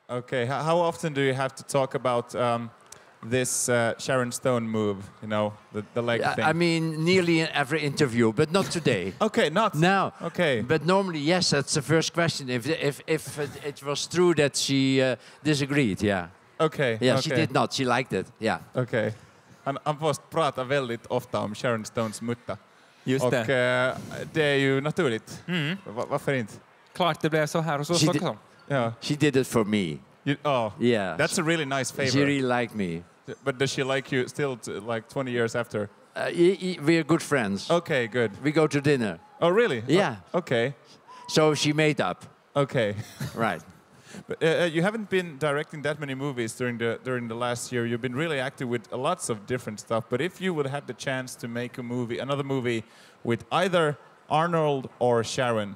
Okay, how often do you have to talk about this Sharon Stone move? You know, the leg thing. I mean, nearly in every interview, but not today. Okay, not No. Okay, But normally, yes, that's the first question. If it was true that she disagreed, yeah. Okay. Yeah, okay. she did not. She liked it, yeah. Okay. Han får prata väldigt ofta om Sharon Stones mutta. Just och det. Det är ju naturligt. Varför inte? Klart det blev så här och så också. Yeah. She did it for me. Yeah. That's a really nice favor. She really liked me. But does she like you still, like 20 years after? We're good friends. Okay, good. We go to dinner. Oh, really? Yeah. Okay. So she made up. Okay. Right. But you haven't been directing that many movies during the last year. You've been really active with lots of different stuff. But if you would have the chance to make another movie with either Arnold or Sharon,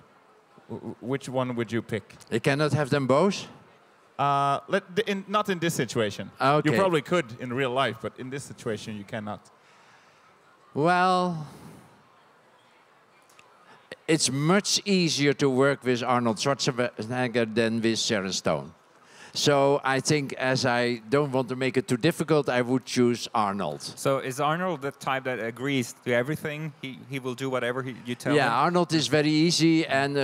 which one would you pick? You cannot have them both? Not in this situation. Okay. You probably could in real life, but in this situation you cannot. Well, it's much easier to work with Arnold Schwarzenegger than with Sharon Stone. So I think, as I don't want to make it too difficult, I would choose Arnold. So is Arnold the type that agrees to everything? He will do whatever you tell him? Yeah, Arnold is very easy and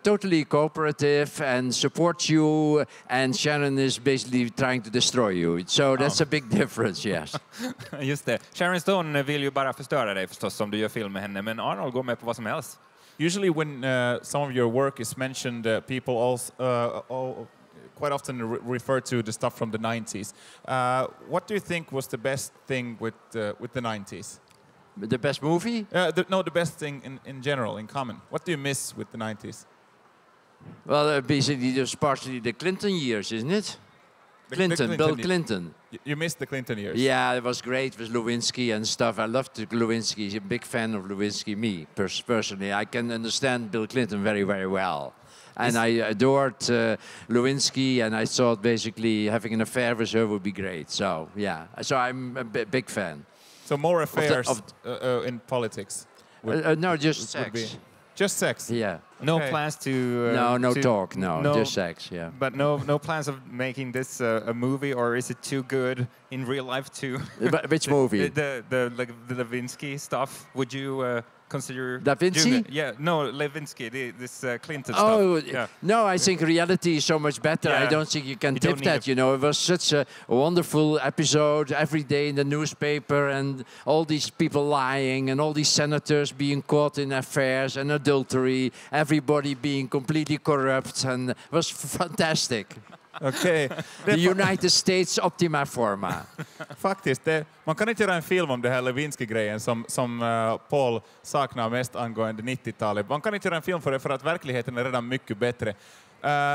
totally cooperative and supports you, and Sharon is basically trying to destroy you. So that's a big difference, yes. Just det. Sharon Stone vill ju bara förstöra dig förstås om du gör film med henne, men Arnold går med på vad som helst. Usually when some of your work is mentioned, people also quite often refer to the stuff from the 90s. What do you think was the best thing with the 90s? The best movie? The best thing in general, in common. What do you miss with the 90s? Well, basically, just partially the Clinton years, isn't it? Bill Clinton. You missed the Clinton years. Yeah, it was great with Lewinsky and stuff. I loved Lewinsky. He's a big fan of Lewinsky. Me, personally. I can understand Bill Clinton very, very well. And I adored Lewinsky, and I thought basically having an affair with her would be great. So, yeah. So I'm a big fan. So more affairs in politics? No, just sex. Just sex? Yeah. No plans to... no talk, no. Just sex, yeah. But no plans of making this a movie, or is it too good in real life to... Which movie? The Lewinsky stuff. Would you... consider Da Vinci? Lewinsky, this Clinton stuff. Yeah. No, I think reality is so much better. Yeah. I don't think you can tip that, you know. It was such a wonderful episode every day in the newspaper, and all these people lying, and all these senators being caught in affairs and adultery, everybody being completely corrupt, and it was fantastic. Okej. The United States optima forma. Faktiskt, man kan inte göra en film om det här Lewinsky-grejen som Paul saknar mest angående 90-talet. Man kan inte göra en film för det, för att verkligheten är redan mycket bättre.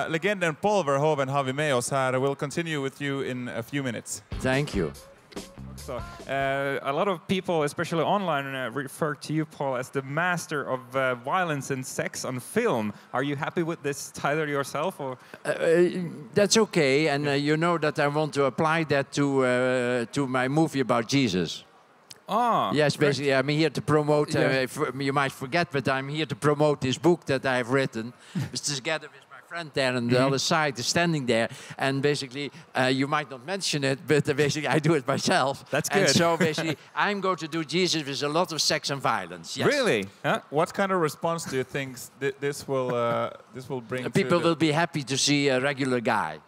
Legenden Paul Verhoeven har vi med oss här. We'll continue with you in a few minutes. Thank you. So, a lot of people, especially online, refer to you, Paul, as the master of violence and sex on film. Are you happy with this title yourself, or? That's okay, and you know that I want to apply that to my movie about Jesus. Ah, yes, basically, I'm here to promote. You might forget, but I'm here to promote this book that I've written, together with my friend there on the other side, is standing there, and basically, you might not mention it, but basically, I do it myself. That's good. And so basically, I'm going to do Jesus with a lot of sex and violence. Yes. Really? Huh? What kind of response do you think this will bring? People will be happy to see a regular guy.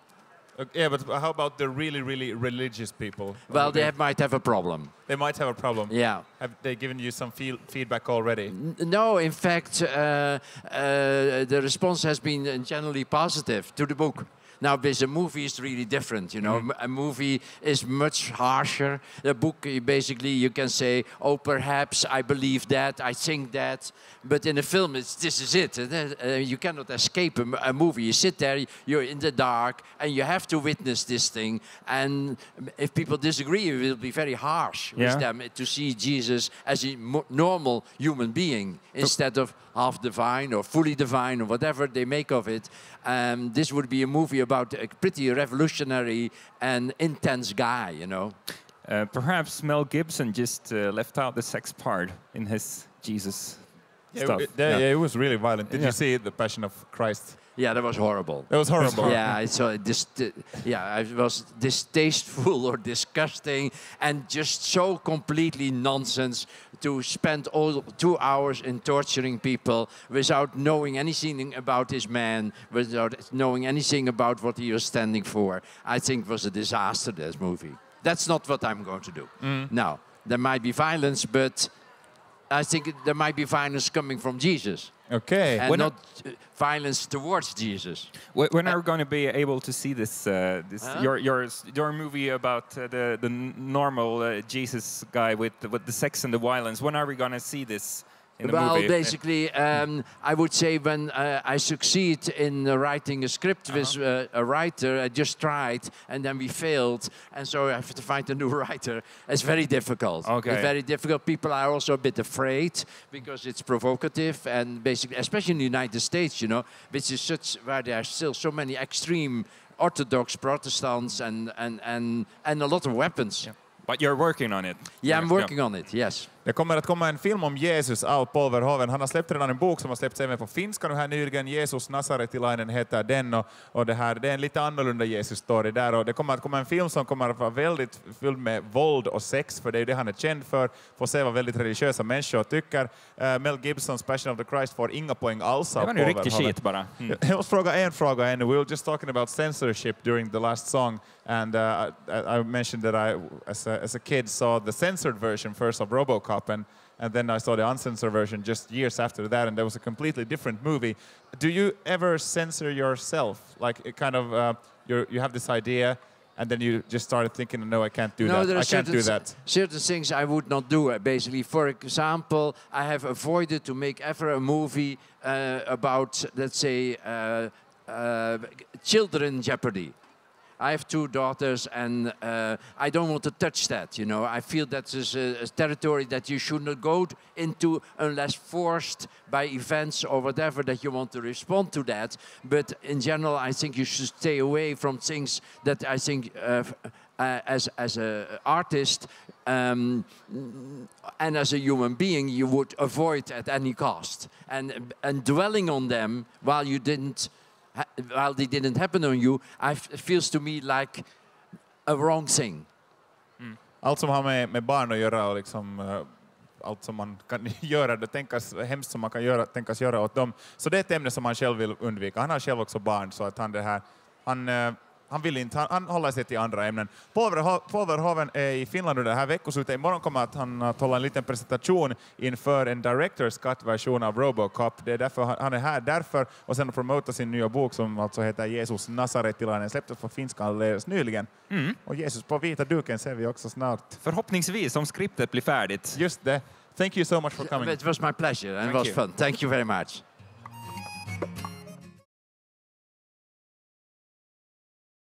Yeah, but how about the really, really religious people? Well, they might have a problem. They might have a problem. Yeah. Have they given you some feedback already? No, in fact, the response has been generally positive to the book. Now, with a movie, it's really different, you know. A movie is much harsher. The book, basically, you can say, oh, perhaps I believe that, I think that. But in a film, this is it. You cannot escape a movie. You sit there, you're in the dark, and you have to witness this thing. And if people disagree, it will be very harsh with them to see Jesus as a normal human being instead of half divine or fully divine or whatever they make of it. This would be a movie about a pretty revolutionary and intense guy, you know. Perhaps Mel Gibson just left out the sex part in his Jesus stuff. Yeah, it was really violent. Did you see The Passion of Christ? Yeah, that was horrible. It was horrible. Yeah, it was distasteful or disgusting, and just so completely nonsense to spend all 2 hours in torturing people without knowing anything about this man, without knowing anything about what he was standing for. I think it was a disaster, this movie. That's not what I'm going to do. Now, there might be violence, but I think there might be violence coming from Jesus. Okay. And not violence towards Jesus. When are we going to be able to see this? Your movie about the normal Jesus guy with the sex and the violence? When are we going to see this in the movie? Well, basically, I would say when I succeed in writing a script with a writer, I just tried, and then we failed, and so I have to find a new writer. It's very difficult. Okay. It's very difficult. People are also a bit afraid because it's provocative, and basically, especially in the United States, you know, which is where there are still so many extreme Orthodox Protestants and a lot of weapons. Yeah. But you're working on it. Yeah, I'm working on it, yes. Det kommer att komma en film om Jesus av Paul Verhoeven. Han har släppt redan en bok som har släppts även på finska nu här nyligen. Jesus Nasaretilainen heter den, och det är en lite annorlunda Jesus-story där. Och det kommer att komma en film som kommer att vara väldigt fylld med våld och sex, för det är det han är känd för. Får se vad väldigt religiösa människor tycker. Mel Gibsons Passion of the Christ får inga poäng alls av Paul Verhoeven. Det var nu riktigt shit bara. Jag måste fråga en fråga ännu. We were just talking about censorship during the last song, and I mentioned that I, as a kid, saw the censored version first of RoboCop, and then I saw the uncensored version just years after that, and that was a completely different movie. Do you ever censor yourself? Like, it kind of, you have this idea, and then you just started thinking, no, I can't do that. I can't do that. Certain things I would not do. Basically, for example, I have avoided to make ever a movie about, let's say, children in jeopardy. I have 2 daughters, and I don't want to touch that, you know. I feel that is a territory that you should not go into unless forced by events or whatever that you want to respond to that. But in general, I think you should stay away from things that I think, as an artist and as a human being, you would avoid at any cost. And dwelling on them while they didn't happen on you, it feels to me like a wrong thing. Allt som har med barn att göra, och liksom, allt som man kan göra, det tänkas hemskt som man kan tänkas göra åt dem. Så det är ett ämne som han själv vill undvika. Han har själv också barn, så att han vill inte, han håller sig till andra ämnen. Paul Verhoeven är i Finland under det här veckoslutet. Imorgon kommer han att hålla en liten presentation inför en Director's Cut-version av RoboCop. Det är därför han är här, därför, och sen promota sin nya bok som alltså heter Jesus Nasaretilainen. Släpptes på finska alldeles nyligen. Och Jesus på vita duken ser vi också snart. Förhoppningsvis, om skriptet blir färdigt. Just det. Thank you so much for coming. It was my pleasure, and it was fun. Thank you very much.